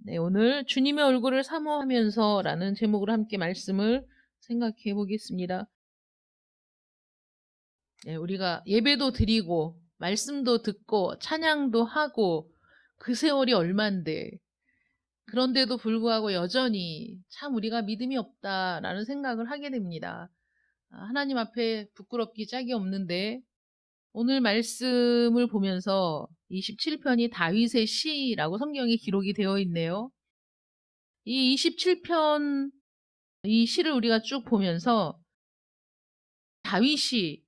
네, 오늘 주님의 얼굴을 사모하면서라는 제목으로 함께 말씀을 생각해 보겠습니다. 네, 우리가 예배도 드리고 말씀도 듣고 찬양도 하고 그 세월이 얼만데 그런데도 불구하고 여전히 참 우리가 믿음이 없다라는 생각을 하게 됩니다. 하나님 앞에 부끄럽기 짝이 없는데 오늘 말씀을 보면서 27편이 다윗의 시라고 성경에 기록이 되어 있네요. 이 27편 이 시를 우리가 쭉 보면서 다윗이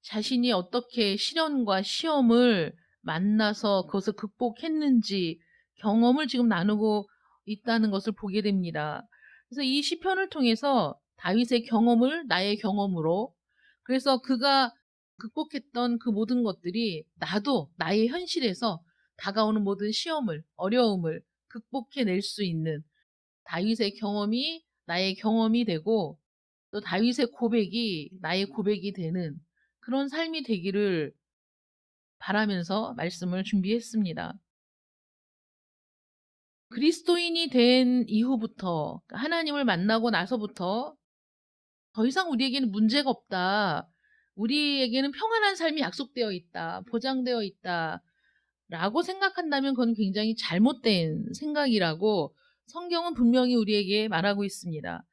자신이 어떻게 시련과 시험을 만나서 그것을 극복했는지 경험을 지금 나누고 있다는 것을 보게 됩니다. 그래서 이 시편을 통해서 다윗의 경험을 나의 경험으로, 그래서 그가 극복했던 그 모든 것들이 나도 나의 현실에서 다가오는 모든 시험을, 어려움을 극복해낼 수 있는 다윗의 경험이 나의 경험이 되고 또 다윗의 고백이 나의 고백이 되는 그런 삶이 되기를 바라면서 말씀을 준비했습니다. 그리스도인이 된 이후부터, 하나님을 만나고 나서부터 더 이상 우리에게는 문제가 없다. 우리에게는 평안한 삶이 약속되어 있다. 보장되어 있다. 라고 생각한다면 그건 굉장히 잘못된 생각이라고 성경은 분명히 우리에게 말하고 있습니다.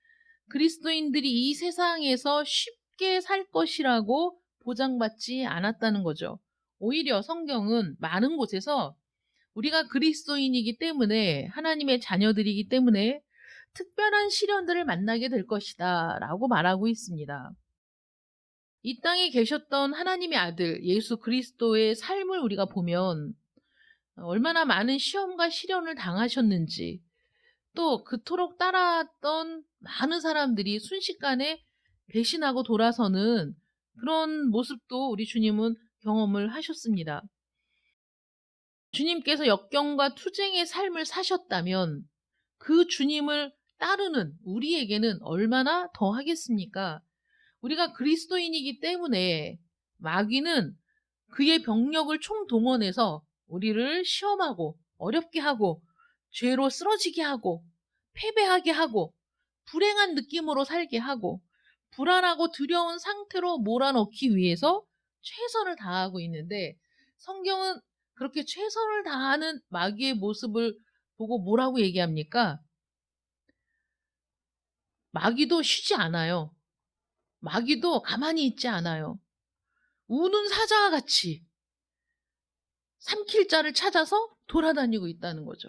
그리스도인들이 이 세상에서 쉽게 살 것이라고 보장받지 않았다는 거죠. 오히려 성경은 많은 곳에서 우리가 그리스도인이기 때문에 하나님의 자녀들이기 때문에 특별한 시련들을 만나게 될 것이다 라고 말하고 있습니다. 이 땅에 계셨던 하나님의 아들 예수 그리스도의 삶을 우리가 보면 얼마나 많은 시험과 시련을 당하셨는지, 또 그토록 따라왔던 많은 사람들이 순식간에 배신하고 돌아서는 그런 모습도 우리 주님은 경험을 하셨습니다. 주님께서 역경과 투쟁의 삶을 사셨다면 그 주님을 따르는 우리에게는 얼마나 더 하겠습니까? 우리가 그리스도인이기 때문에 마귀는 그의 병력을 총동원해서 우리를 시험하고 어렵게 하고 죄로 쓰러지게 하고 패배하게 하고 불행한 느낌으로 살게 하고 불안하고 두려운 상태로 몰아넣기 위해서 최선을 다하고 있는데, 성경은 그렇게 최선을 다하는 마귀의 모습을 보고 뭐라고 얘기합니까? 마귀도 쉬지 않아요. 마귀도 가만히 있지 않아요. 우는 사자와 같이 삼킬 자를 찾아서 돌아다니고 있다는 거죠.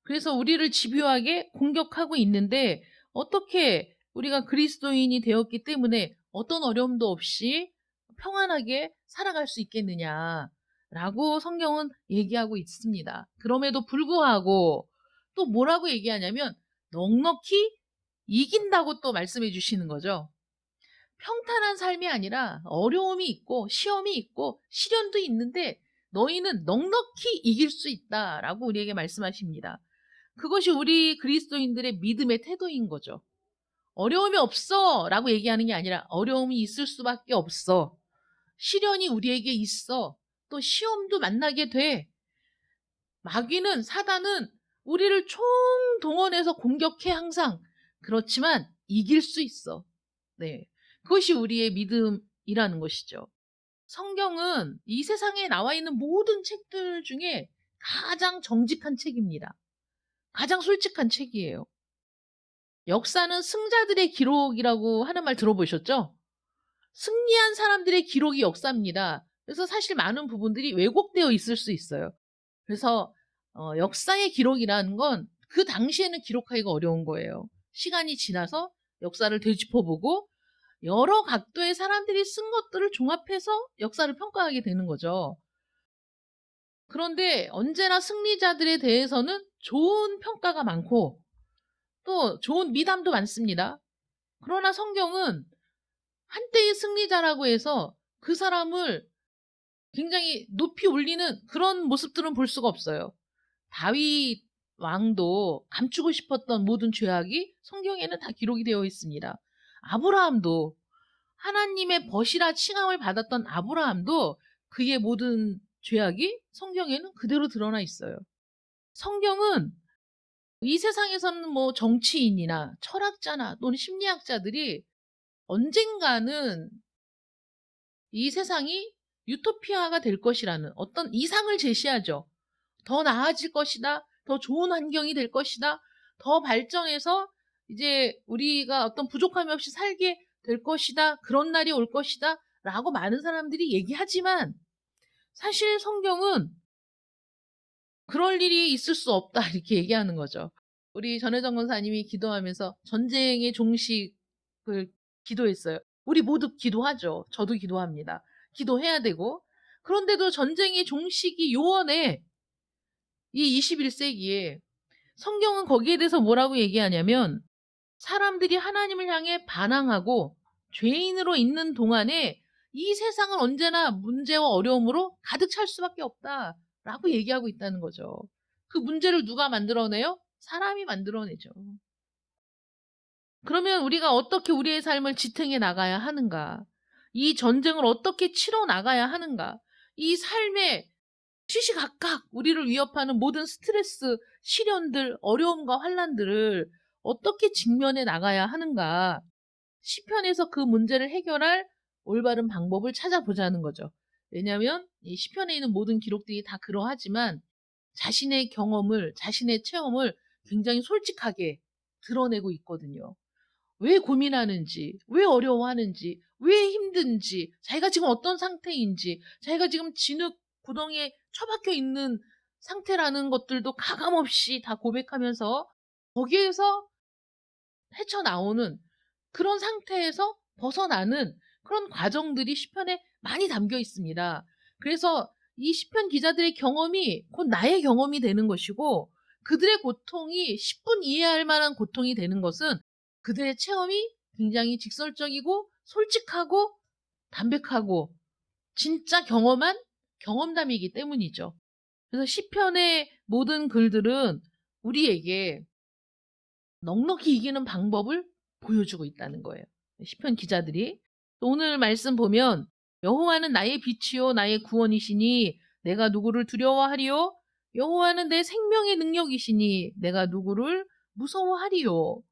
그래서 우리를 집요하게 공격하고 있는데 어떻게 우리가 그리스도인이 되었기 때문에 어떤 어려움도 없이 평안하게 살아갈 수 있겠느냐라고 성경은 얘기하고 있습니다. 그럼에도 불구하고 또 뭐라고 얘기하냐면 넉넉히 이긴다고 또 말씀해 주시는 거죠. 평탄한 삶이 아니라 어려움이 있고 시험이 있고 시련도 있는데 너희는 넉넉히 이길 수 있다라고 우리에게 말씀하십니다. 그것이 우리 그리스도인들의 믿음의 태도인 거죠. 어려움이 없어 라고 얘기하는 게 아니라 어려움이 있을 수밖에 없어. 시련이 우리에게 있어. 또 시험도 만나게 돼. 마귀는, 사단은 우리를 총동원해서 공격해 항상. 그렇지만 이길 수 있어. 네. 그것이 우리의 믿음이라는 것이죠. 성경은 이 세상에 나와 있는 모든 책들 중에 가장 정직한 책입니다. 가장 솔직한 책이에요. 역사는 승자들의 기록이라고 하는 말 들어보셨죠? 승리한 사람들의 기록이 역사입니다. 그래서 사실 많은 부분들이 왜곡되어 있을 수 있어요. 그래서 역사의 기록이라는 건 그 당시에는 기록하기가 어려운 거예요. 시간이 지나서 역사를 되짚어보고 여러 각도의 사람들이 쓴 것들을 종합해서 역사를 평가하게 되는 거죠. 그런데 언제나 승리자들에 대해서는 좋은 평가가 많고 또 좋은 미담도 많습니다. 그러나 성경은 한때의 승리자라고 해서 그 사람을 굉장히 높이 올리는 그런 모습들은 볼 수가 없어요. 다윗 왕도 감추고 싶었던 모든 죄악이 성경에는 다 기록이 되어 있습니다. 아브라함도, 하나님의 벗이라 칭함을 받았던 아브라함도 그의 모든 죄악이 성경에는 그대로 드러나 있어요. 성경은 이 세상에서는 뭐 정치인이나 철학자나 또는 심리학자들이 언젠가는 이 세상이 유토피아가 될 것이라는 어떤 이상을 제시하죠. 더 나아질 것이다. 더 좋은 환경이 될 것이다. 더 발전해서 이제 우리가 어떤 부족함이 없이 살게 될 것이다. 그런 날이 올 것이다. 라고 많은 사람들이 얘기하지만 사실 성경은 그럴 일이 있을 수 없다. 이렇게 얘기하는 거죠. 우리 전혜정 권사님이 기도하면서 전쟁의 종식을 기도했어요. 우리 모두 기도하죠. 저도 기도합니다. 기도해야 되고. 그런데도 전쟁의 종식이 요원해. 이 21세기에 성경은 거기에 대해서 뭐라고 얘기하냐면 사람들이 하나님을 향해 반항하고 죄인으로 있는 동안에 이 세상은 언제나 문제와 어려움으로 가득 찰 수밖에 없다라고 얘기하고 있다는 거죠. 그 문제를 누가 만들어내요? 사람이 만들어내죠. 그러면 우리가 어떻게 우리의 삶을 지탱해 나가야 하는가? 이 전쟁을 어떻게 치러 나가야 하는가? 이 삶의 시시각각 우리를 위협하는 모든 스트레스, 시련들, 어려움과 환난들을 어떻게 직면해 나가야 하는가? 시편에서 그 문제를 해결할 올바른 방법을 찾아보자는 거죠. 왜냐하면 이 시편에 있는 모든 기록들이 다 그러하지만 자신의 경험을, 자신의 체험을 굉장히 솔직하게 드러내고 있거든요. 왜 고민하는지, 왜 어려워하는지, 왜 힘든지, 자기가 지금 어떤 상태인지, 자기가 지금 진흙 구덩이에 처박혀 있는 상태라는 것들도 가감없이 다 고백하면서 거기에서 헤쳐나오는 그런 상태에서 벗어나는 그런 과정들이 시편에 많이 담겨 있습니다. 그래서 이 시편 기자들의 경험이 곧 나의 경험이 되는 것이고 그들의 고통이 10분 이해할 만한 고통이 되는 것은 그들의 체험이 굉장히 직설적이고 솔직하고 담백하고 진짜 경험한 경험담이기 때문이죠. 그래서 시편의 모든 글들은 우리에게 넉넉히 이기는 방법을 보여주고 있다는 거예요. 시편 기자들이. 오늘 말씀 보면 여호와는 나의 빛이요 나의 구원이시니 내가 누구를 두려워하리요? 여호와는 내 생명의 능력이시니 내가 누구를 무서워하리요?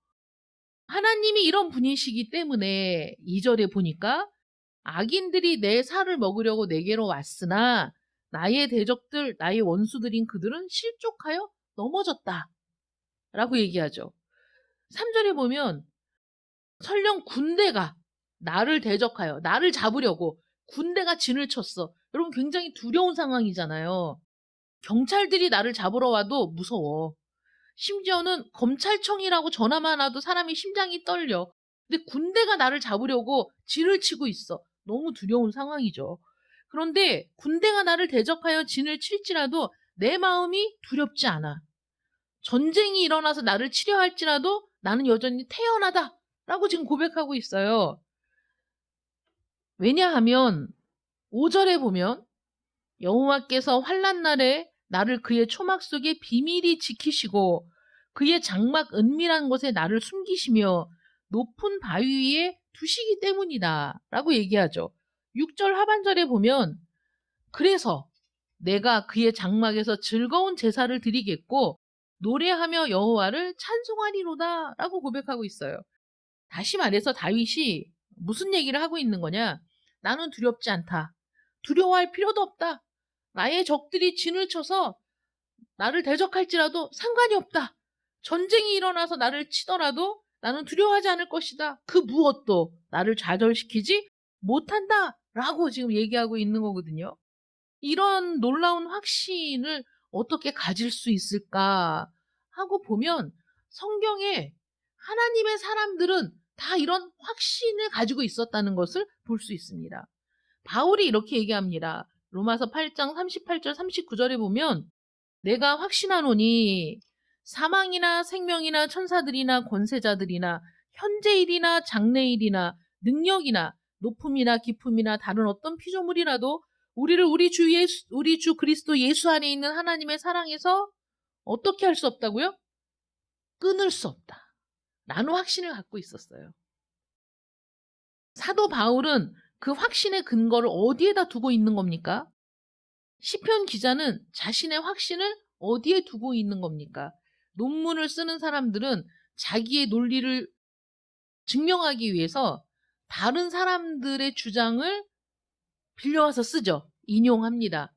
하나님이 이런 분이시기 때문에 2절에 보니까 악인들이 내 살을 먹으려고 내게로 왔으나 나의 대적들, 나의 원수들인 그들은 실족하여 넘어졌다. 라고 얘기하죠. 3절에 보면 설령 군대가 나를 대적하여 나를 잡으려고 군대가 진을 쳤어. 여러분 굉장히 두려운 상황이잖아요. 경찰들이 나를 잡으러 와도 무서워. 심지어는 검찰청이라고 전화만 와도 사람이 심장이 떨려. 근데 군대가 나를 잡으려고 진을 치고 있어. 너무 두려운 상황이죠. 그런데 군대가 나를 대적하여 진을 칠지라도 내 마음이 두렵지 않아. 전쟁이 일어나서 나를 치려 할지라도 나는 여전히 태연하다 라고 지금 고백하고 있어요. 왜냐하면 5절에 보면 여호와께서 환난 날에 나를 그의 초막 속에 비밀히 지키시고 그의 장막 은밀한 곳에 나를 숨기시며 높은 바위 위에 두시기 때문이다 라고 얘기하죠. 6절 하반절에 보면 그래서 내가 그의 장막에서 즐거운 제사를 드리겠고 노래하며 여호와를 찬송하리로다 라고 고백하고 있어요. 다시 말해서 다윗이 무슨 얘기를 하고 있는 거냐? 나는 두렵지 않다. 두려워할 필요도 없다. 나의 적들이 진을 쳐서 나를 대적할지라도 상관이 없다. 전쟁이 일어나서 나를 치더라도 나는 두려워하지 않을 것이다. 그 무엇도 나를 좌절시키지 못한다. 라고 지금 얘기하고 있는 거거든요. 이런 놀라운 확신을 어떻게 가질 수 있을까 하고 보면 성경에 하나님의 사람들은 다 이런 확신을 가지고 있었다는 것을 볼 수 있습니다. 바울이 이렇게 얘기합니다. 로마서 8장 38절 39절에 보면 내가 확신하노니 사망이나 생명이나 천사들이나 권세자들이나 현재일이나 장래일이나 능력이나 높음이나 깊음이나 다른 어떤 피조물이라도 우리를 우리 주 그리스도 예수 안에 있는 하나님의 사랑에서 어떻게 할 수 없다고요? 끊을 수 없다. 라는 확신을 갖고 있었어요. 사도 바울은 그 확신의 근거를 어디에다 두고 있는 겁니까? 시편 기자는 자신의 확신을 어디에 두고 있는 겁니까? 논문을 쓰는 사람들은 자기의 논리를 증명하기 위해서 다른 사람들의 주장을 빌려와서 쓰죠. 인용합니다.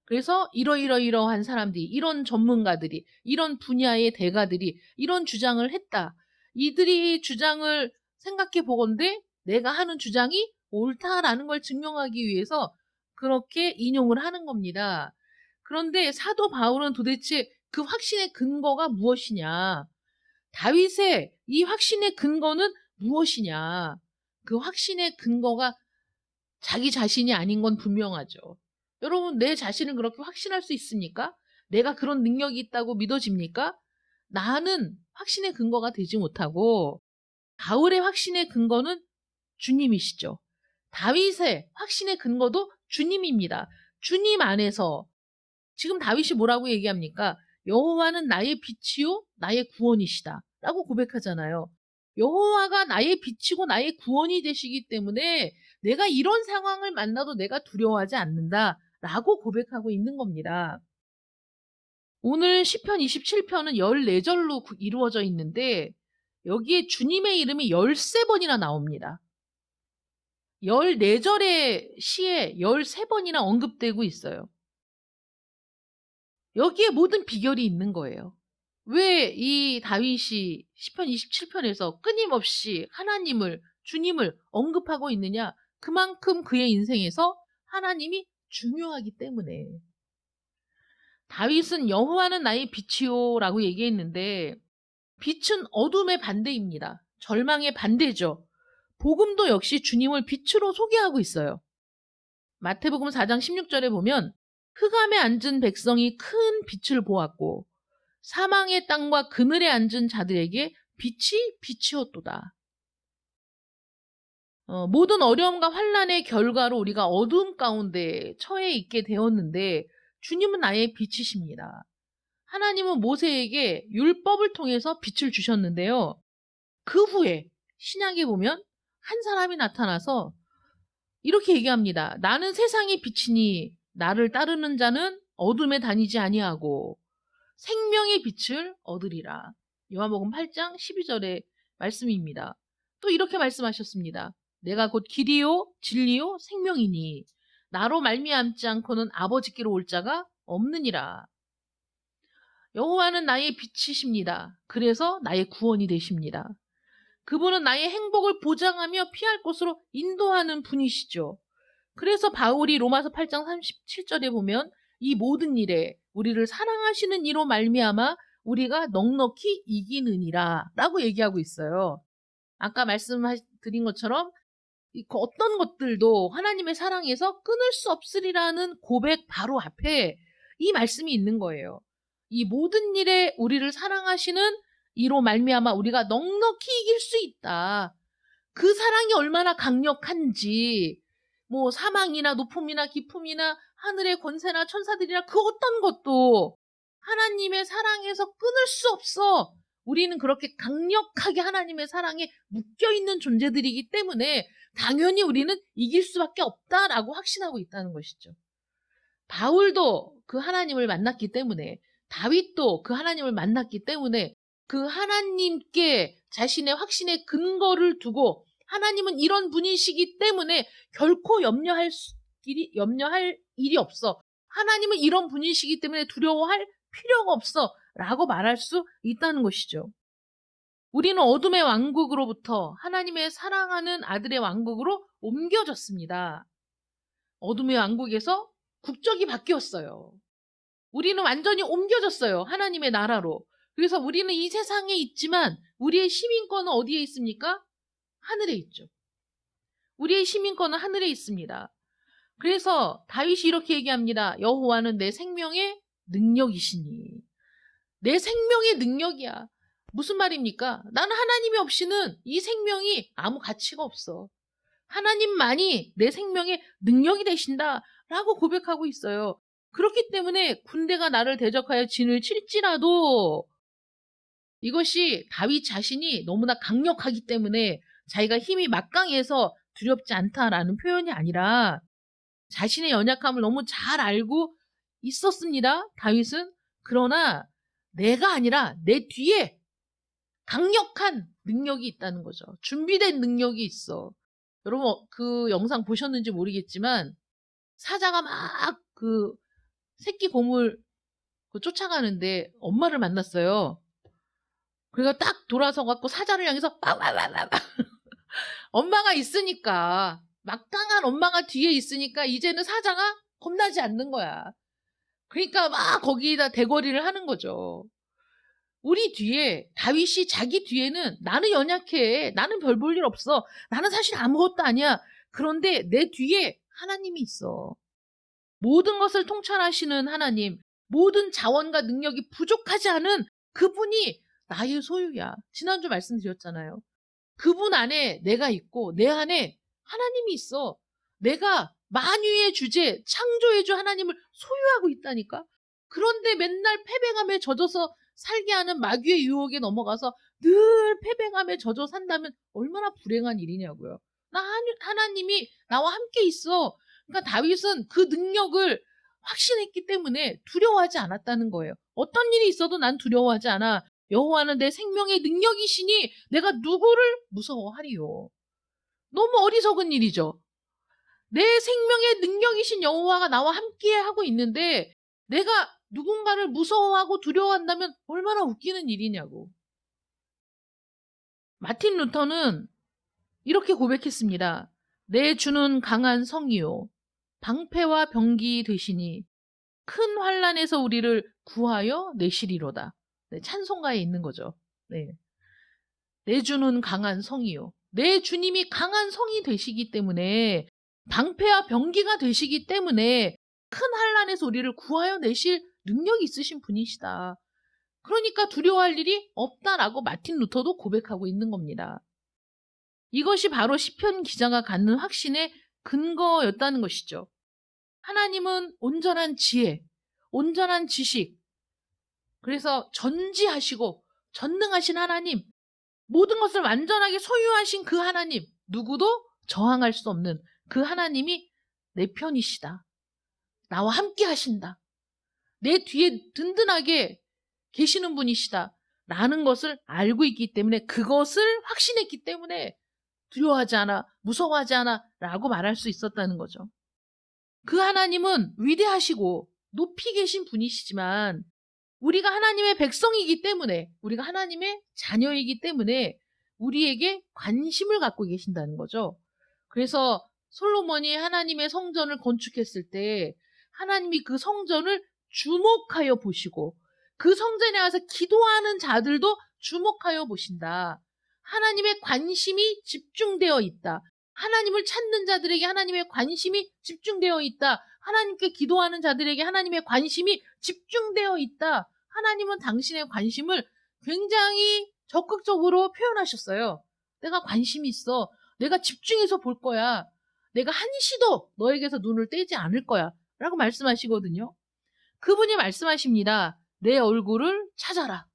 그래서 이러이러이러한 사람들이, 이런 전문가들이, 이런 분야의 대가들이 이런 주장을 했다. 이들이 주장을 생각해 보건대 내가 하는 주장이 옳다라는 걸 증명하기 위해서 그렇게 인용을 하는 겁니다. 그런데 사도 바울은 도대체 그 확신의 근거가 무엇이냐? 다윗의 이 확신의 근거는 무엇이냐? 그 확신의 근거가 자기 자신이 아닌 건 분명하죠. 여러분, 내 자신을 그렇게 확신할 수 있습니까? 내가 그런 능력이 있다고 믿어집니까? 나는 확신의 근거가 되지 못하고 바울의 확신의 근거는 주님이시죠. 다윗의 확신의 근거도 주님입니다. 주님 안에서 지금 다윗이 뭐라고 얘기합니까? 여호와는 나의 빛이요 나의 구원이시다 라고 고백하잖아요. 여호와가 나의 빛이고 나의 구원이 되시기 때문에 내가 이런 상황을 만나도 내가 두려워하지 않는다 라고 고백하고 있는 겁니다. 오늘 시편 27편은 14절로 이루어져 있는데 여기에 주님의 이름이 13번이나 나옵니다. 14절의 시에 13번이나 언급되고 있어요. 여기에 모든 비결이 있는 거예요. 왜 이 다윗이 시편 27편에서 끊임없이 하나님을, 주님을 언급하고 있느냐? 그만큼 그의 인생에서 하나님이 중요하기 때문에. 다윗은 여호와는 나의 빛이요 라고 얘기했는데 빛은 어둠의 반대입니다. 절망의 반대죠. 복음도 역시 주님을 빛으로 소개하고 있어요. 마태복음 4장 16절에 보면 흑암에 앉은 백성이 큰 빛을 보았고 사망의 땅과 그늘에 앉은 자들에게 빛이 빛이었도다. 모든 어려움과 환난의 결과로 우리가 어두움 가운데 처해 있게 되었는데 주님은 나의 빛이십니다. 하나님은 모세에게 율법을 통해서 빛을 주셨는데요. 그 후에 신약에 보면 한 사람이 나타나서 이렇게 얘기합니다. 나는 세상의 빛이니 나를 따르는 자는 어둠에 다니지 아니하고 생명의 빛을 얻으리라. 요한복음 8장 12절의 말씀입니다. 또 이렇게 말씀하셨습니다. 내가 곧 길이요 진리요 생명이니 나로 말미암지 않고는 아버지께로 올 자가 없느니라. 여호와는 나의 빛이십니다. 그래서 나의 구원이 되십니다. 그분은 나의 행복을 보장하며 피할 곳으로 인도하는 분이시죠. 그래서 바울이 로마서 8장 37절에 보면 이 모든 일에 우리를 사랑하시는 이로 말미암아 우리가 넉넉히 이기느니라 라고 얘기하고 있어요. 아까 말씀드린 것처럼 어떤 것들도 하나님의 사랑에서 끊을 수 없으리라는 고백 바로 앞에 이 말씀이 있는 거예요. 이 모든 일에 우리를 사랑하시는 이로 말미암아 우리가 넉넉히 이길 수 있다. 그 사랑이 얼마나 강력한지 뭐 사망이나 높음이나 깊음이나 하늘의 권세나 천사들이나 그 어떤 것도 하나님의 사랑에서 끊을 수 없어. 우리는 그렇게 강력하게 하나님의 사랑에 묶여있는 존재들이기 때문에 당연히 우리는 이길 수밖에 없다라고 확신하고 있다는 것이죠. 바울도 그 하나님을 만났기 때문에 다윗도 그 하나님을 만났기 때문에 그 하나님께 자신의 확신의 근거를 두고 하나님은 이런 분이시기 때문에 결코 염려할 일이 없어. 하나님은 이런 분이시기 때문에 두려워할 필요가 없어 라고 말할 수 있다는 것이죠. 우리는 어둠의 왕국으로부터 하나님의 사랑하는 아들의 왕국으로 옮겨졌습니다. 어둠의 왕국에서 국적이 바뀌었어요. 우리는 완전히 옮겨졌어요. 하나님의 나라로. 그래서 우리는 이 세상에 있지만 우리의 시민권은 어디에 있습니까? 하늘에 있죠. 우리의 시민권은 하늘에 있습니다. 그래서 다윗이 이렇게 얘기합니다. 여호와는 내 생명의 능력이시니. 내 생명의 능력이야. 무슨 말입니까? 나는 하나님이 없이는 이 생명이 아무 가치가 없어. 하나님만이 내 생명의 능력이 되신다 라고 고백하고 있어요. 그렇기 때문에 군대가 나를 대적하여 진을 칠지라도 이것이 다윗 자신이 너무나 강력하기 때문에 자기가 힘이 막강해서 두렵지 않다라는 표현이 아니라 자신의 연약함을 너무 잘 알고 있었습니다. 다윗은. 그러나 내가 아니라 내 뒤에 강력한 능력이 있다는 거죠. 준비된 능력이 있어. 여러분 그 영상 보셨는지 모르겠지만 사자가 막 그 새끼 곰을 쫓아가는데 엄마를 만났어요. 그래서 딱 돌아서 갖고 사자를 향해서 빠바바바바 엄마가 있으니까 막강한 엄마가 뒤에 있으니까 이제는 사자가 겁나지 않는 거야. 그러니까 막 거기다 대거리를 하는 거죠. 우리 뒤에 다윗이 자기 뒤에는 나는 연약해. 나는 별 볼 일 없어. 나는 사실 아무것도 아니야. 그런데 내 뒤에 하나님이 있어. 모든 것을 통찰하시는 하나님, 모든 자원과 능력이 부족하지 않은 그분이 나의 소유야. 지난주 말씀드렸잖아요. 그분 안에 내가 있고 내 안에 하나님이 있어. 내가 만유의 주제, 창조의 주 하나님을 소유하고 있다니까. 그런데 맨날 패배감에 젖어서 살게 하는 마귀의 유혹에 넘어가서 늘 패배감에 젖어 산다면 얼마나 불행한 일이냐고요. 하나님이 나와 함께 있어. 그러니까 다윗은 그 능력을 확신했기 때문에 두려워하지 않았다는 거예요. 어떤 일이 있어도 난 두려워하지 않아. 여호와는 내 생명의 능력이시니 내가 누구를 무서워하리요. 너무 어리석은 일이죠. 내 생명의 능력이신 여호와가 나와 함께 하고 있는데 내가 누군가를 무서워하고 두려워한다면 얼마나 웃기는 일이냐고. 마틴 루터는 이렇게 고백했습니다. 내 주는 강한 성이요 방패와 병기 되시니 큰 환난에서 우리를 구하여 내시리로다. 네, 찬송가에 있는 거죠. 네. 내 주는 강한 성이요. 내 주님이 강한 성이 되시기 때문에 방패와 병기가 되시기 때문에 큰 환난에서 우리를 구하여 내실 능력이 있으신 분이시다. 그러니까 두려워할 일이 없다라고 마틴 루터도 고백하고 있는 겁니다. 이것이 바로 시편 기자가 갖는 확신의 근거였다는 것이죠. 하나님은 온전한 지혜, 온전한 지식, 그래서 전지하시고 전능하신 하나님, 모든 것을 완전하게 소유하신 그 하나님, 누구도 저항할 수 없는 그 하나님이 내 편이시다. 나와 함께 하신다. 내 뒤에 든든하게 계시는 분이시다. 라는 것을 알고 있기 때문에 그것을 확신했기 때문에 두려워하지 않아, 무서워하지 않아 라고 말할 수 있었다는 거죠. 그 하나님은 위대하시고 높이 계신 분이시지만 우리가 하나님의 백성이기 때문에 우리가 하나님의 자녀이기 때문에 우리에게 관심을 갖고 계신다는 거죠. 그래서 솔로몬이 하나님의 성전을 건축했을 때 하나님이 그 성전을 주목하여 보시고 그 성전에 와서 기도하는 자들도 주목하여 보신다. 하나님의 관심이 집중되어 있다. 하나님을 찾는 자들에게 하나님의 관심이 집중되어 있다. 하나님께 기도하는 자들에게 하나님의 관심이 집중되어 있다. 하나님은 당신의 관심을 굉장히 적극적으로 표현하셨어요. 내가 관심이 있어. 내가 집중해서 볼 거야. 내가 한시도 너에게서 눈을 떼지 않을 거야. 라고 말씀하시거든요. 그분이 말씀하십니다. 내 얼굴을 찾아라.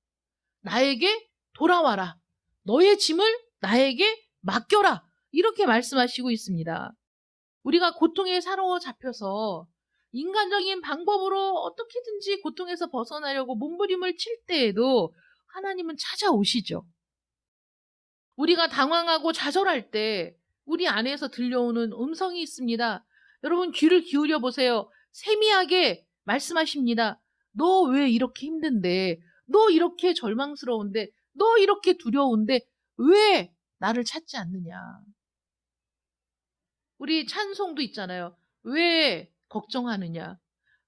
나에게 돌아와라. 너의 짐을 나에게 맡겨라. 이렇게 말씀하시고 있습니다. 우리가 고통에 사로잡혀서 인간적인 방법으로 어떻게든지 고통에서 벗어나려고 몸부림을 칠 때에도 하나님은 찾아오시죠. 우리가 당황하고 좌절할 때 우리 안에서 들려오는 음성이 있습니다. 여러분 귀를 기울여 보세요. 세미하게 말씀하십니다. 너 왜 이렇게 힘든데? 너 이렇게 절망스러운데? 너 이렇게 두려운데? 왜 나를 찾지 않느냐? 우리 찬송도 있잖아요. 왜 걱정하느냐?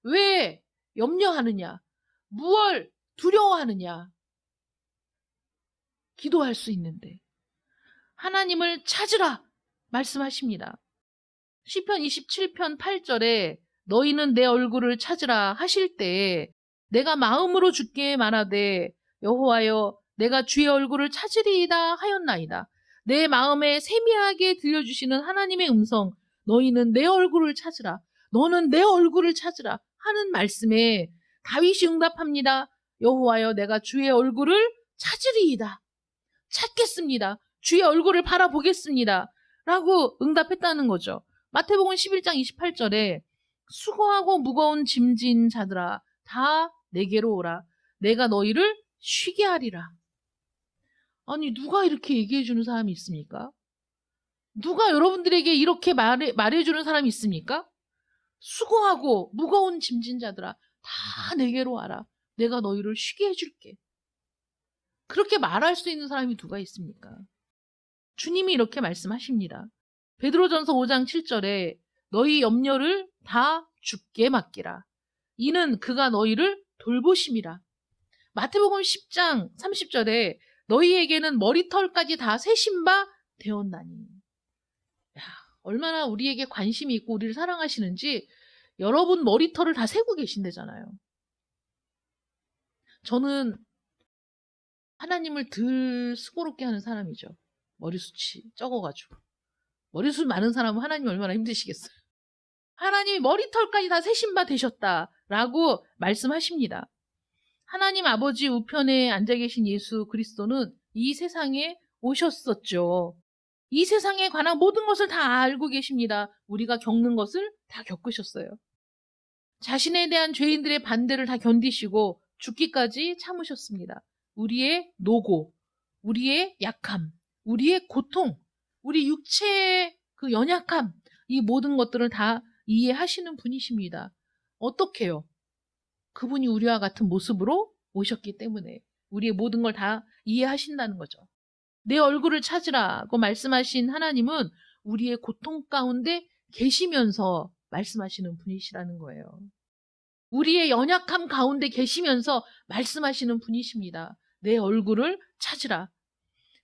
왜 염려하느냐? 무얼 두려워하느냐? 기도할 수 있는데 하나님을 찾으라 말씀하십니다. 시편 27편 8절에 너희는 내 얼굴을 찾으라 하실 때 내가 마음으로 주께 말하되 여호와여 내가 주의 얼굴을 찾으리이다 하였나이다. 내 마음에 세미하게 들려주시는 하나님의 음성 너희는 내 얼굴을 찾으라. 너는 내 얼굴을 찾으라 하는 말씀에 다윗이 응답합니다. 여호와여 내가 주의 얼굴을 찾으리이다. 찾겠습니다. 주의 얼굴을 바라보겠습니다. 라고 응답했다는 거죠. 마태복음 11장 28절에 수고하고 무거운 짐진 자들아 다 내게로 오라. 내가 너희를 쉬게 하리라. 아니, 누가 이렇게 얘기해 주는 사람이 있습니까? 누가 여러분들에게 이렇게 말해주는 사람이 있습니까? 수고하고 무거운 짐진 자들아, 다 내게로 와라. 내가 너희를 쉬게 해줄게. 그렇게 말할 수 있는 사람이 누가 있습니까? 주님이 이렇게 말씀하십니다. 베드로전서 5장 7절에 너희 염려를 다 주께 맡기라. 이는 그가 너희를 돌보심이라. 마태복음 10장 30절에 너희에게는 머리털까지 다 세신 바 되었나니. 야, 얼마나 우리에게 관심이 있고 우리를 사랑하시는지 여러분 머리털을 다 세고 계신대잖아요. 저는 하나님을 덜 수고롭게 하는 사람이죠. 머리숱이 적어가지고. 머리숱 많은 사람은 하나님 얼마나 힘드시겠어요. 하나님이 머리털까지 다 세신 바 되셨다라고 말씀하십니다. 하나님 아버지 우편에 앉아 계신 예수 그리스도는 이 세상에 오셨었죠. 이 세상에 관한 모든 것을 다 알고 계십니다. 우리가 겪는 것을 다 겪으셨어요. 자신에 대한 죄인들의 반대를 다 견디시고 죽기까지 참으셨습니다. 우리의 노고, 우리의 약함, 우리의 고통, 우리 육체의 그 연약함, 이 모든 것들을 다 이해하시는 분이십니다. 어떻게요? 그분이 우리와 같은 모습으로 오셨기 때문에 우리의 모든 걸 다 이해하신다는 거죠. 내 얼굴을 찾으라고 말씀하신 하나님은 우리의 고통 가운데 계시면서 말씀하시는 분이시라는 거예요. 우리의 연약함 가운데 계시면서 말씀하시는 분이십니다. 내 얼굴을 찾으라.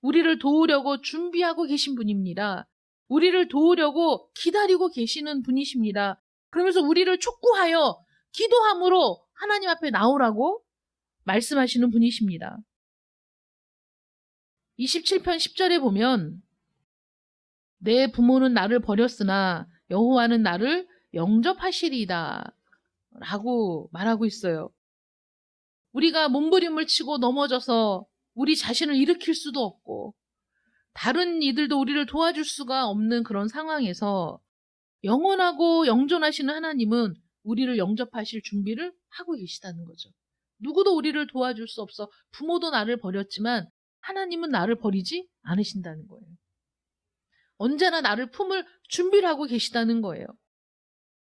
우리를 도우려고 준비하고 계신 분입니다. 우리를 도우려고 기다리고 계시는 분이십니다. 그러면서 우리를 촉구하여 기도함으로 하나님 앞에 나오라고 말씀하시는 분이십니다. 27편 10절에 보면 내 부모는 나를 버렸으나 여호와는 나를 영접하시리이다 라고 말하고 있어요. 우리가 몸부림을 치고 넘어져서 우리 자신을 일으킬 수도 없고 다른 이들도 우리를 도와줄 수가 없는 그런 상황에서 영원하고 영존하시는 하나님은 우리를 영접하실 준비를 하고 계시다는 거죠. 누구도 우리를 도와줄 수 없어. 부모도 나를 버렸지만 하나님은 나를 버리지 않으신다는 거예요. 언제나 나를 품을 준비를 하고 계시다는 거예요.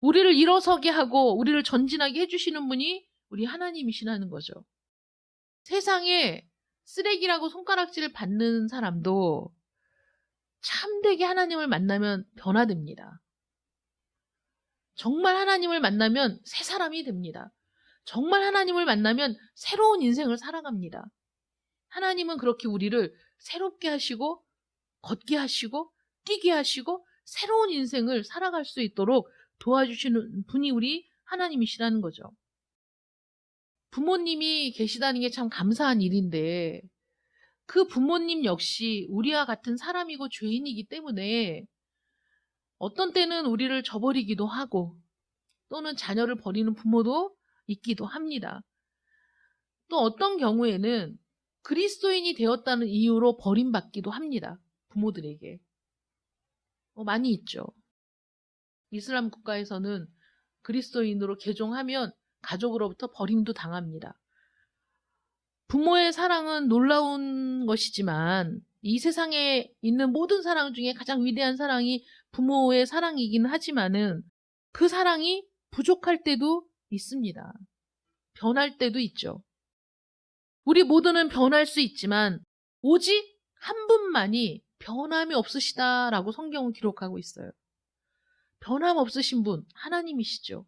우리를 일어서게 하고 우리를 전진하게 해주시는 분이 우리 하나님이시라는 거죠. 세상에 쓰레기라고 손가락질을 받는 사람도 참되게 하나님을 만나면 변화됩니다. 정말 하나님을 만나면 새 사람이 됩니다. 정말 하나님을 만나면 새로운 인생을 살아갑니다. 하나님은 그렇게 우리를 새롭게 하시고 걷게 하시고 뛰게 하시고 새로운 인생을 살아갈 수 있도록 도와주시는 분이 우리 하나님이시라는 거죠. 부모님이 계시다는 게 참 감사한 일인데 그 부모님 역시 우리와 같은 사람이고 죄인이기 때문에 어떤 때는 우리를 저버리기도 하고 또는 자녀를 버리는 부모도 있기도 합니다. 또 어떤 경우에는 그리스도인이 되었다는 이유로 버림받기도 합니다. 부모들에게. 많이 있죠. 이슬람 국가에서는 그리스도인으로 개종하면 가족으로부터 버림도 당합니다. 부모의 사랑은 놀라운 것이지만 이 세상에 있는 모든 사랑 중에 가장 위대한 사랑이 부모의 사랑이긴 하지만은 그 사랑이 부족할 때도 있습니다. 변할 때도 있죠. 우리 모두는 변할 수 있지만 오직 한 분만이 변함이 없으시다라고 성경은 기록하고 있어요. 변함 없으신 분, 하나님이시죠.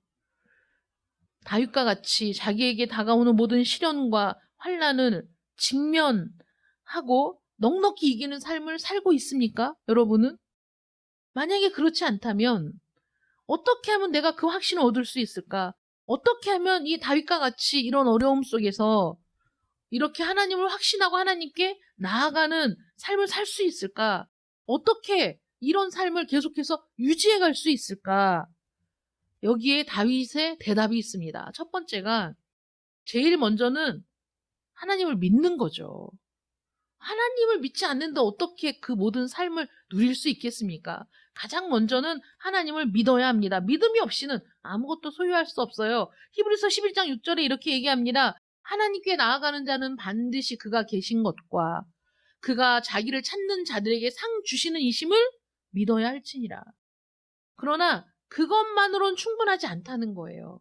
다윗과 같이 자기에게 다가오는 모든 시련과 환난을 직면하고 넉넉히 이기는 삶을 살고 있습니까? 여러분은? 만약에 그렇지 않다면 어떻게 하면 내가 그 확신을 얻을 수 있을까? 어떻게 하면 이 다윗과 같이 이런 어려움 속에서 이렇게 하나님을 확신하고 하나님께 나아가는 삶을 살 수 있을까? 어떻게 이런 삶을 계속해서 유지해 갈 수 있을까? 여기에 다윗의 대답이 있습니다. 첫 번째가 제일 먼저는 하나님을 믿는 거죠. 하나님을 믿지 않는데 어떻게 그 모든 삶을 누릴 수 있겠습니까? 가장 먼저는 하나님을 믿어야 합니다. 믿음이 없이는 아무것도 소유할 수 없어요. 히브리서 11장 6절에 이렇게 얘기합니다. 하나님께 나아가는 자는 반드시 그가 계신 것과 그가 자기를 찾는 자들에게 상 주시는 이심을 믿어야 할지니라. 그러나 그것만으로는 충분하지 않다는 거예요.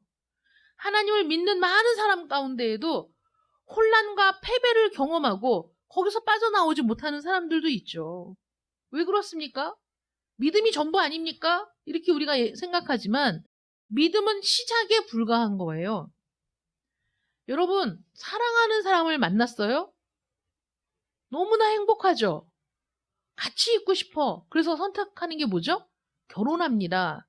하나님을 믿는 많은 사람 가운데에도 혼란과 패배를 경험하고 거기서 빠져나오지 못하는 사람들도 있죠. 왜 그렇습니까? 믿음이 전부 아닙니까? 이렇게 우리가 생각하지만 믿음은 시작에 불과한 거예요. 여러분, 사랑하는 사람을 만났어요? 너무나 행복하죠? 같이 있고 싶어. 그래서 선택하는 게 뭐죠? 결혼합니다.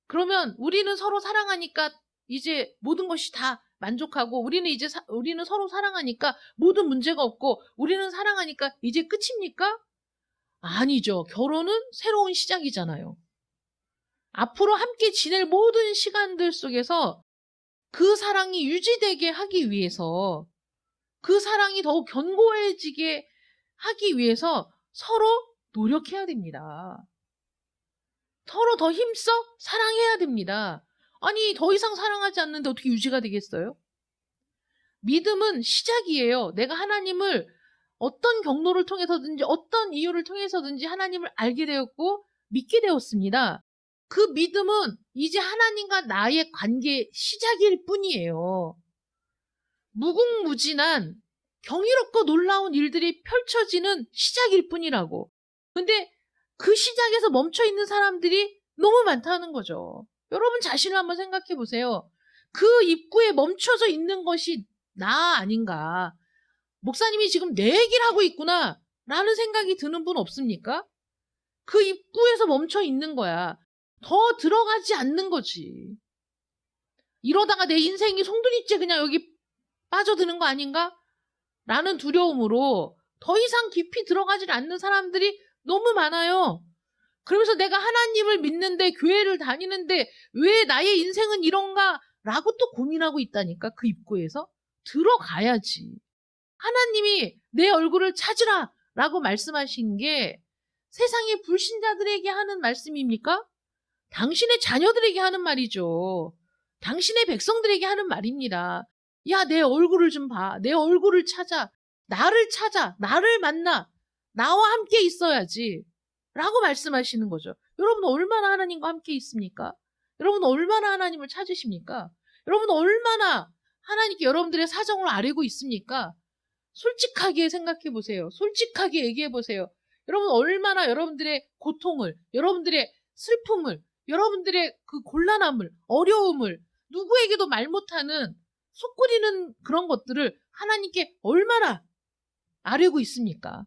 그러면 우리는 서로 사랑하니까 이제 모든 것이 다 만족하고 우리는 서로 사랑하니까 모든 문제가 없고 우리는 사랑하니까 이제 끝입니까? 아니죠. 결혼은 새로운 시작이잖아요. 앞으로 함께 지낼 모든 시간들 속에서 그 사랑이 유지되게 하기 위해서 그 사랑이 더욱 견고해지게 하기 위해서 서로 노력해야 됩니다. 서로 더 힘써 사랑해야 됩니다. 아니, 더 이상 사랑하지 않는데 어떻게 유지가 되겠어요? 믿음은 시작이에요. 내가 하나님을 어떤 경로를 통해서든지 어떤 이유를 통해서든지 하나님을 알게 되었고 믿게 되었습니다. 그 믿음은 이제 하나님과 나의 관계의 시작일 뿐이에요. 무궁무진한 경이롭고 놀라운 일들이 펼쳐지는 시작일 뿐이라고. 근데 그 시작에서 멈춰 있는 사람들이 너무 많다는 거죠. 여러분 자신을 한번 생각해 보세요. 그 입구에 멈춰져 있는 것이 나 아닌가. 목사님이 지금 내 얘기를 하고 있구나 라는 생각이 드는 분 없습니까? 그 입구에서 멈춰 있는 거야. 더 들어가지 않는 거지. 이러다가 내 인생이 송두리째 그냥 여기 빠져드는 거 아닌가? 라는 두려움으로 더 이상 깊이 들어가지 않는 사람들이 너무 많아요. 그러면서 내가 하나님을 믿는데 교회를 다니는데 왜 나의 인생은 이런가? 라고 또 고민하고 있다니까. 그 입구에서 들어가야지. 하나님이 내 얼굴을 찾으라 라고 말씀하신 게 세상의 불신자들에게 하는 말씀입니까? 당신의 자녀들에게 하는 말이죠. 당신의 백성들에게 하는 말입니다. 야, 내 얼굴을 좀 봐. 내 얼굴을 찾아. 나를 만나. 나와 함께 있어야지. 라고 말씀하시는 거죠. 여러분 얼마나 하나님과 함께 있습니까? 여러분 얼마나 하나님을 찾으십니까? 여러분 얼마나 하나님께 여러분들의 사정을 아뢰고 있습니까? 솔직하게 생각해 보세요. 솔직하게 얘기해 보세요. 여러분 얼마나 여러분들의 고통을, 여러분들의 슬픔을, 여러분들의 그 곤란함을, 어려움을 누구에게도 말 못하는 속끓이는 그런 것들을 하나님께 얼마나 아뢰고 있습니까?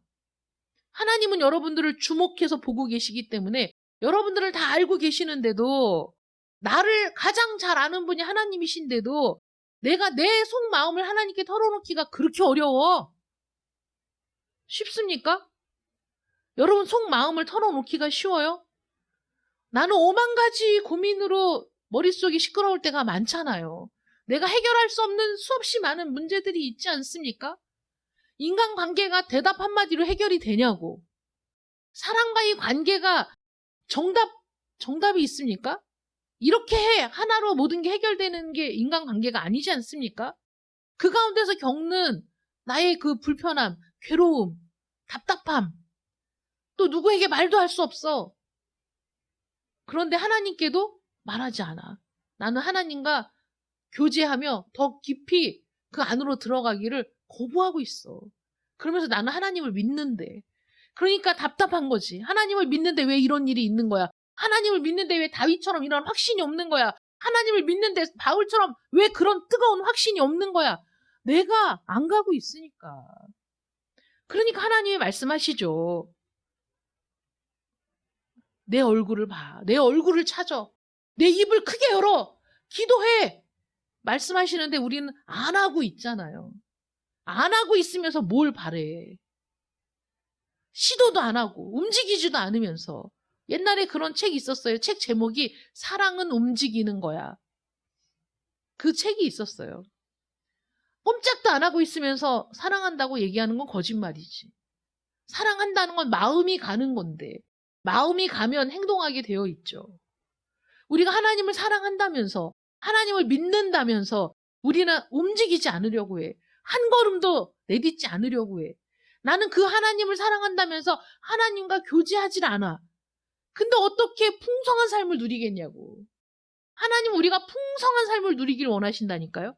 하나님은 여러분들을 주목해서 보고 계시기 때문에 여러분들을 다 알고 계시는데도 나를 가장 잘 아는 분이 하나님이신데도 내가 내 속마음을 하나님께 털어놓기가 그렇게 어려워? 쉽습니까? 여러분 속마음을 털어놓기가 쉬워요? 나는 5만 가지 고민으로 머릿속이 시끄러울 때가 많잖아요. 내가 해결할 수 없는 수없이 많은 문제들이 있지 않습니까? 인간관계가 대답 한마디로 해결이 되냐고. 사람과의 관계가 정답이 있습니까? 이렇게 해 하나로 모든 게 해결되는 게 인간관계가 아니지 않습니까? 그 가운데서 겪는 나의 그 불편함, 괴로움, 답답함, 또 누구에게 말도 할 수 없어. 그런데 하나님께도 말하지 않아. 나는 하나님과 교제하며 더 깊이 그 안으로 들어가기를 거부하고 있어. 그러면서 나는 하나님을 믿는데. 그러니까 답답한 거지. 하나님을 믿는데 왜 이런 일이 있는 거야? 하나님을 믿는데 왜 다윗처럼 이런 확신이 없는 거야? 하나님을 믿는데 바울처럼 왜 그런 뜨거운 확신이 없는 거야? 내가 안 가고 있으니까. 그러니까 하나님이 말씀하시죠. 내 얼굴을 봐. 내 얼굴을 찾아. 내 입을 크게 열어. 기도해. 말씀하시는데 우리는 안 하고 있잖아요. 안 하고 있으면서 뭘 바래. 시도도 안 하고 움직이지도 않으면서. 옛날에 그런 책이 있었어요. 책 제목이 사랑은 움직이는 거야. 그 책이 있었어요. 꼼짝도 안 하고 있으면서 사랑한다고 얘기하는 건 거짓말이지. 사랑한다는 건 마음이 가는 건데 마음이 가면 행동하게 되어 있죠. 우리가 하나님을 사랑한다면서 하나님을 믿는다면서 우리는 움직이지 않으려고 해. 한 걸음도 내딛지 않으려고 해. 나는 그 하나님을 사랑한다면서 하나님과 교제하질 않아. 근데 어떻게 풍성한 삶을 누리겠냐고. 하나님 우리가 풍성한 삶을 누리기를 원하신다니까요.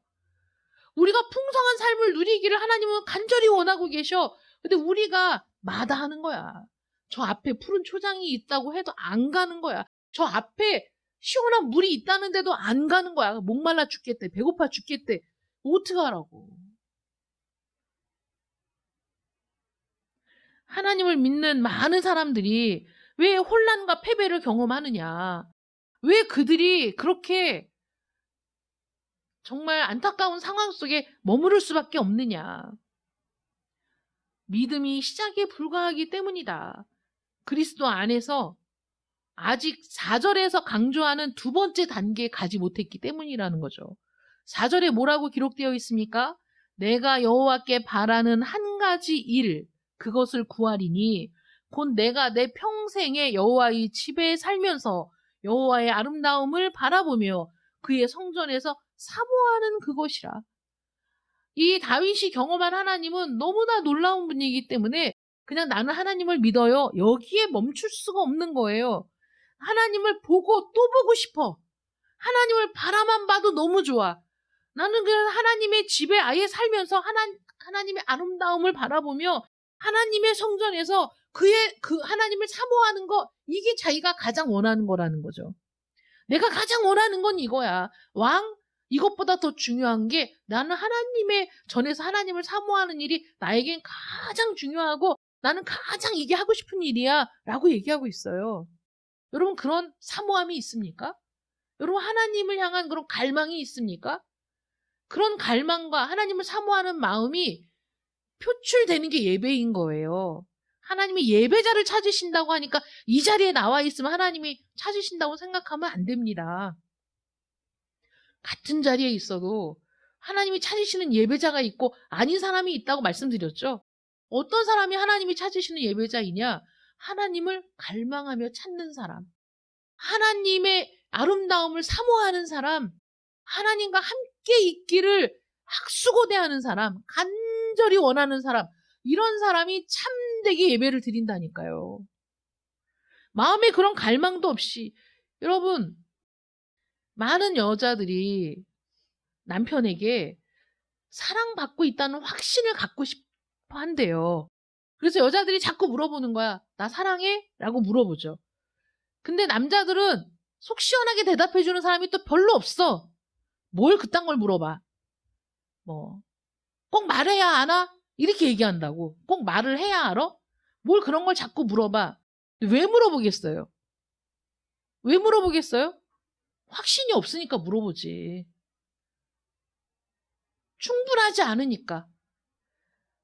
우리가 풍성한 삶을 누리기를 하나님은 간절히 원하고 계셔. 근데 우리가 마다하는 거야. 저 앞에 푸른 초장이 있다고 해도 안 가는 거야. 저 앞에 시원한 물이 있다는데도 안 가는 거야. 목말라 죽겠대. 배고파 죽겠대. 어떡하라고. 하나님을 믿는 많은 사람들이 왜 혼란과 패배를 경험하느냐. 왜 그들이 그렇게 정말 안타까운 상황 속에 머무를 수밖에 없느냐. 믿음이 시작에 불과하기 때문이다. 그리스도 안에서 아직 4절에서 강조하는 두 번째 단계에 가지 못했기 때문이라는 거죠. 4절에 뭐라고 기록되어 있습니까? 내가 여호와께 바라는 한 가지 일, 그것을 구하리니 곧 내가 내 평생에 여호와의 집에 살면서 여호와의 아름다움을 바라보며 그의 성전에서 사모하는 그것이라. 이 다윗이 경험한 하나님은 너무나 놀라운 분이기 때문에 그냥 나는 하나님을 믿어요. 여기에 멈출 수가 없는 거예요. 하나님을 보고 또 보고 싶어. 하나님을 바라만 봐도 너무 좋아. 나는 그냥 하나님의 집에 아예 살면서 하나님의 아름다움을 바라보며 하나님의 성전에서 그 하나님을 사모하는 거, 이게 자기가 가장 원하는 거라는 거죠. 내가 가장 원하는 건 이거야. 이것보다 더 중요한 게 나는 하나님의 전에서 하나님을 사모하는 일이 나에겐 가장 중요하고 나는 가장 이게 하고 싶은 일이야 라고 얘기하고 있어요. 여러분 그런 사모함이 있습니까? 여러분 하나님을 향한 그런 갈망이 있습니까? 그런 갈망과 하나님을 사모하는 마음이 표출되는 게 예배인 거예요. 하나님이 예배자를 찾으신다고 하니까 이 자리에 나와 있으면 하나님이 찾으신다고 생각하면 안 됩니다. 같은 자리에 있어도 하나님이 찾으시는 예배자가 있고 아닌 사람이 있다고 말씀드렸죠. 어떤 사람이 하나님이 찾으시는 예배자이냐? 하나님을 갈망하며 찾는 사람, 하나님의 아름다움을 사모하는 사람, 하나님과 함께 있기를 학수고대하는 사람, 간절히 원하는 사람, 이런 사람이 참되게 예배를 드린다니까요. 마음에 그런 갈망도 없이. 여러분, 많은 여자들이 남편에게 사랑받고 있다는 확신을 갖고 싶어 한대요. 그래서 여자들이 자꾸 물어보는 거야. 나 사랑해? 라고 물어보죠. 근데 남자들은 속 시원하게 대답해주는 사람이 또 별로 없어. 뭘 그딴 걸 물어봐. 꼭 말해야 아나? 이렇게 얘기한다고. 꼭 말을 해야 알아? 뭘 그런 걸 자꾸 물어봐. 왜 물어보겠어요? 왜 물어보겠어요? 확신이 없으니까 물어보지. 충분하지 않으니까.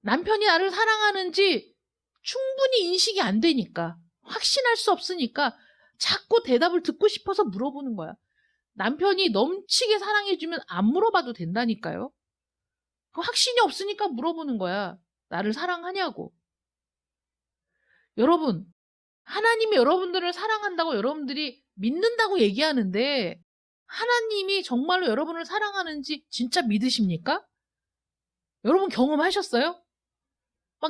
남편이 나를 사랑하는지 충분히 인식이 안 되니까. 확신할 수 없으니까 자꾸 대답을 듣고 싶어서 물어보는 거야. 남편이 넘치게 사랑해주면 안 물어봐도 된다니까요. 확신이 없으니까 물어보는 거야. 나를 사랑하냐고. 여러분, 하나님이 여러분들을 사랑한다고 여러분들이 믿는다고 얘기하는데 하나님이 정말로 여러분을 사랑하는지 진짜 믿으십니까? 여러분 경험하셨어요?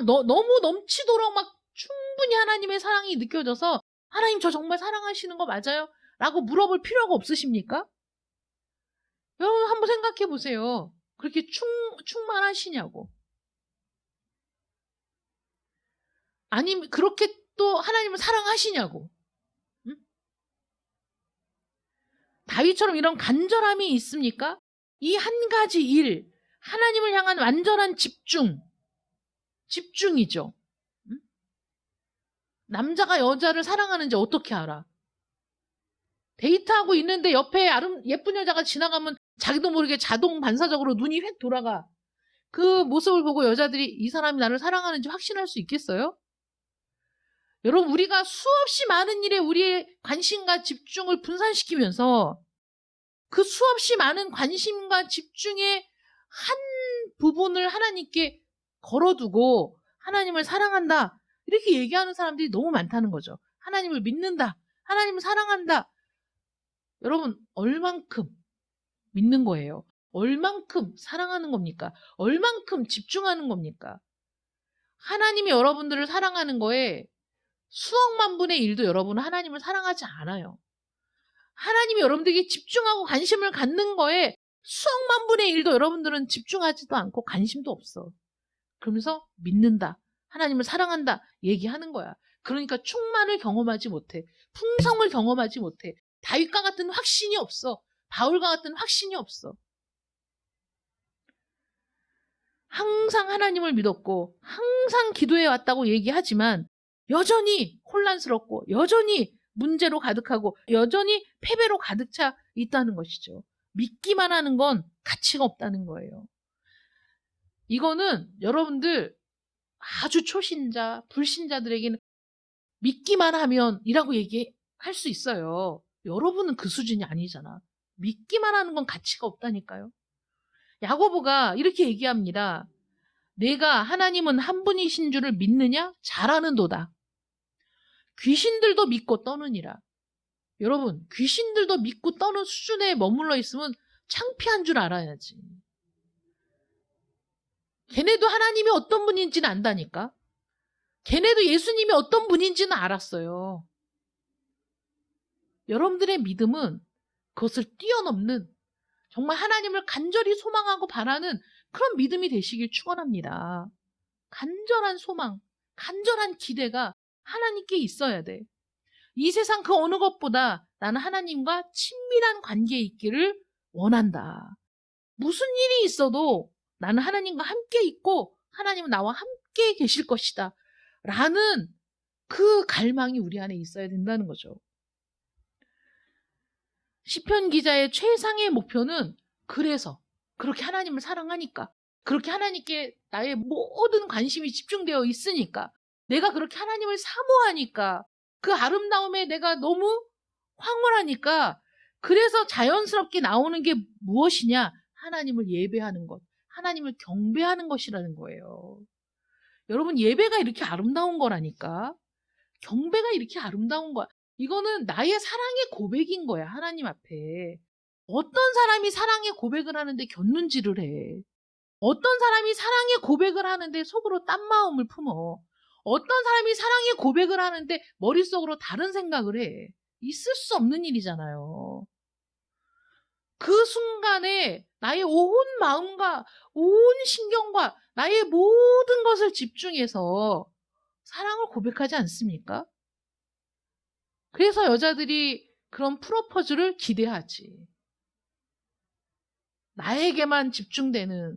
너무 넘치도록 충분히 하나님의 사랑이 느껴져서 하나님 저 정말 사랑하시는 거 맞아요? 라고 물어볼 필요가 없으십니까? 여러분 한번 생각해 보세요. 그렇게 충만하시냐고. 아니면 그렇게 또 하나님을 사랑하시냐고. 응? 다윗처럼 이런 간절함이 있습니까? 이 한 가지 일, 하나님을 향한 완전한 집중이죠. 응? 남자가 여자를 사랑하는지 어떻게 알아? 데이트하고 있는데 옆에 예쁜 여자가 지나가면 자기도 모르게 자동 반사적으로 눈이 획 돌아가. 그 모습을 보고 여자들이 이 사람이 나를 사랑하는지 확신할 수 있겠어요? 여러분 우리가 수없이 많은 일에 우리의 관심과 집중을 분산시키면서 그 수없이 많은 관심과 집중의 한 부분을 하나님께 걸어두고 하나님을 사랑한다 이렇게 얘기하는 사람들이 너무 많다는 거죠. 하나님을 믿는다. 하나님을 사랑한다. 여러분 얼만큼 믿는 거예요? 얼만큼 사랑하는 겁니까? 얼만큼 집중하는 겁니까? 하나님이 여러분들을 사랑하는 거에 수억만 분의 1도 여러분은 하나님을 사랑하지 않아요. 하나님이 여러분들에게 집중하고 관심을 갖는 거에 수억만 분의 1도 여러분들은 집중하지도 않고 관심도 없어. 그러면서 믿는다, 하나님을 사랑한다 얘기하는 거야. 그러니까 충만을 경험하지 못해. 풍성을 경험하지 못해. 다윗과 같은 확신이 없어. 바울과 같은 확신이 없어. 항상 하나님을 믿었고 항상 기도해 왔다고 얘기하지만 여전히 혼란스럽고 여전히 문제로 가득하고 여전히 패배로 가득 차 있다는 것이죠. 믿기만 하는 건 가치가 없다는 거예요. 이거는 여러분들 아주 초신자, 불신자들에게는 믿기만 하면 이라고 얘기할 수 있어요. 여러분은 그 수준이 아니잖아. 믿기만 하는 건 가치가 없다니까요. 야고보가 이렇게 얘기합니다. 내가 하나님은 한 분이신 줄을 믿느냐? 잘하는도다. 귀신들도 믿고 떠느니라. 여러분, 귀신들도 믿고 떠는 수준에 머물러 있으면 창피한 줄 알아야지. 걔네도 하나님이 어떤 분인지는 안다니까. 걔네도 예수님이 어떤 분인지는 알았어요. 여러분들의 믿음은 그것을 뛰어넘는 정말 하나님을 간절히 소망하고 바라는 그런 믿음이 되시길 축원합니다. 간절한 소망, 간절한 기대가 하나님께 있어야 돼. 이 세상 그 어느 것보다 나는 하나님과 친밀한 관계에 있기를 원한다. 무슨 일이 있어도 나는 하나님과 함께 있고 하나님은 나와 함께 계실 것이다. 라는 그 갈망이 우리 안에 있어야 된다는 거죠. 시편 기자의 최상의 목표는 그래서 그렇게 하나님을 사랑하니까, 그렇게 하나님께 나의 모든 관심이 집중되어 있으니까, 내가 그렇게 하나님을 사모하니까, 그 아름다움에 내가 너무 황홀하니까, 그래서 자연스럽게 나오는 게 무엇이냐? 하나님을 예배하는 것, 하나님을 경배하는 것이라는 거예요. 여러분, 예배가 이렇게 아름다운 거라니까. 경배가 이렇게 아름다운 거야. 이거는 나의 사랑의 고백인 거야, 하나님 앞에. 어떤 사람이 사랑의 고백을 하는데 곁눈질을 해. 어떤 사람이 사랑의 고백을 하는데 속으로 딴 마음을 품어. 어떤 사람이 사랑의 고백을 하는데 머릿속으로 다른 생각을 해. 있을 수 없는 일이잖아요. 그 순간에 나의 온 마음과 온 신경과 나의 모든 것을 집중해서 사랑을 고백하지 않습니까? 그래서 여자들이 그런 프로포즈를 기대하지. 나에게만 집중되는,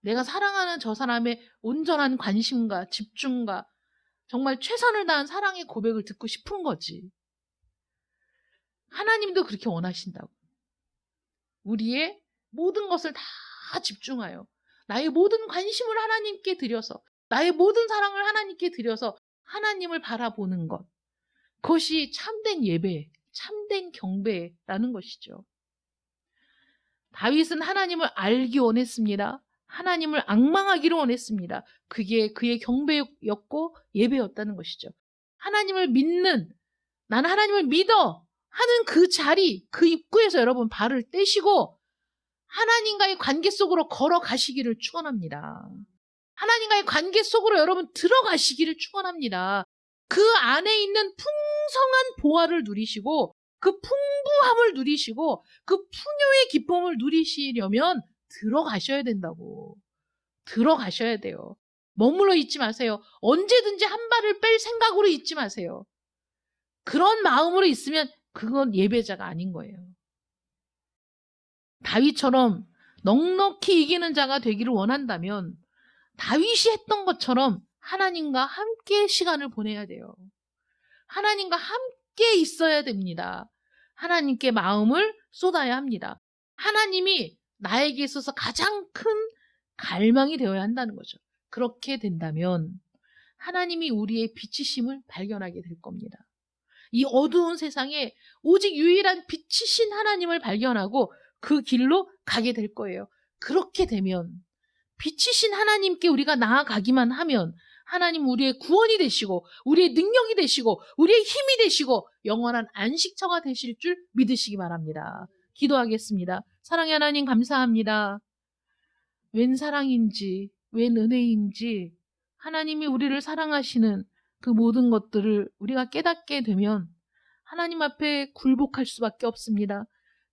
내가 사랑하는 저 사람의 온전한 관심과 집중과 정말 최선을 다한 사랑의 고백을 듣고 싶은 거지. 하나님도 그렇게 원하신다고. 우리의 모든 것을 다 집중하여 나의 모든 관심을 하나님께 드려서, 나의 모든 사랑을 하나님께 드려서 하나님을 바라보는 것, 그것이 참된 예배, 참된 경배라는 것이죠. 다윗은 하나님을 알기 원했습니다. 하나님을 앙망하기를 원했습니다. 그게 그의 경배였고 예배였다는 것이죠. 하나님을 믿는, 나는 하나님을 믿어 하는 그 자리, 그 입구에서 여러분 발을 떼시고 하나님과의 관계 속으로 걸어가시기를 축원합니다. 하나님과의 관계 속으로 여러분 들어가시기를 축원합니다. 그 안에 있는 풍성한 보화를 누리시고 그 풍부함을 누리시고 그 풍요의 기쁨을 누리시려면 들어가셔야 된다고. 들어가셔야 돼요. 머물러 있지 마세요. 언제든지 한 발을 뺄 생각으로 있지 마세요. 그런 마음으로 있으면 그건 예배자가 아닌 거예요. 다윗처럼 넉넉히 이기는 자가 되기를 원한다면 다윗이 했던 것처럼 하나님과 함께 시간을 보내야 돼요. 하나님과 함께 있어야 됩니다. 하나님께 마음을 쏟아야 합니다. 하나님이 나에게 있어서 가장 큰 갈망이 되어야 한다는 거죠. 그렇게 된다면 하나님이 우리의 빛이심을 발견하게 될 겁니다. 이 어두운 세상에 오직 유일한 빛이신 하나님을 발견하고 그 길로 가게 될 거예요. 그렇게 되면 빛이신 하나님께 우리가 나아가기만 하면 하나님 우리의 구원이 되시고 우리의 능력이 되시고 우리의 힘이 되시고 영원한 안식처가 되실 줄 믿으시기 바랍니다. 기도하겠습니다. 사랑의 하나님 감사합니다. 웬 사랑인지, 웬 은혜인지 하나님이 우리를 사랑하시는 그 모든 것들을 우리가 깨닫게 되면 하나님 앞에 굴복할 수밖에 없습니다.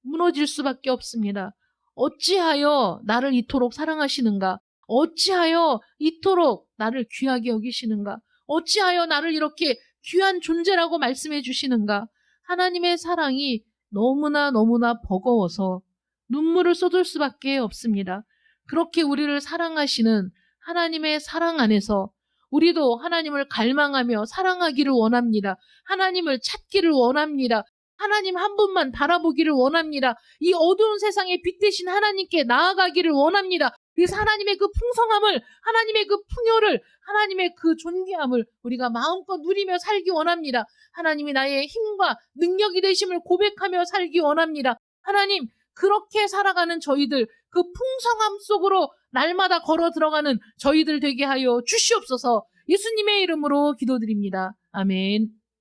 무너질 수밖에 없습니다. 어찌하여 나를 이토록 사랑하시는가? 어찌하여 이토록 나를 귀하게 여기시는가? 어찌하여 나를 이렇게 귀한 존재라고 말씀해 주시는가? 하나님의 사랑이 너무나 버거워서 눈물을 쏟을 수밖에 없습니다. 그렇게 우리를 사랑하시는 하나님의 사랑 안에서 우리도 하나님을 갈망하며 사랑하기를 원합니다. 하나님을 찾기를 원합니다. 하나님 한 분만 바라보기를 원합니다. 이 어두운 세상에 빛 대신 하나님께 나아가기를 원합니다. 그래서 하나님의 그 풍성함을, 하나님의 그 풍요를, 하나님의 그 존귀함을 우리가 마음껏 누리며 살기 원합니다. 하나님이 나의 힘과 능력이 되심을 고백하며 살기 원합니다. 하나님, 그렇게 살아가는 저희들, 그 풍성함 속으로 날마다 걸어 들어가는 저희들 되게 하여 주시옵소서. 예수님의 이름으로 기도드립니다. 아멘.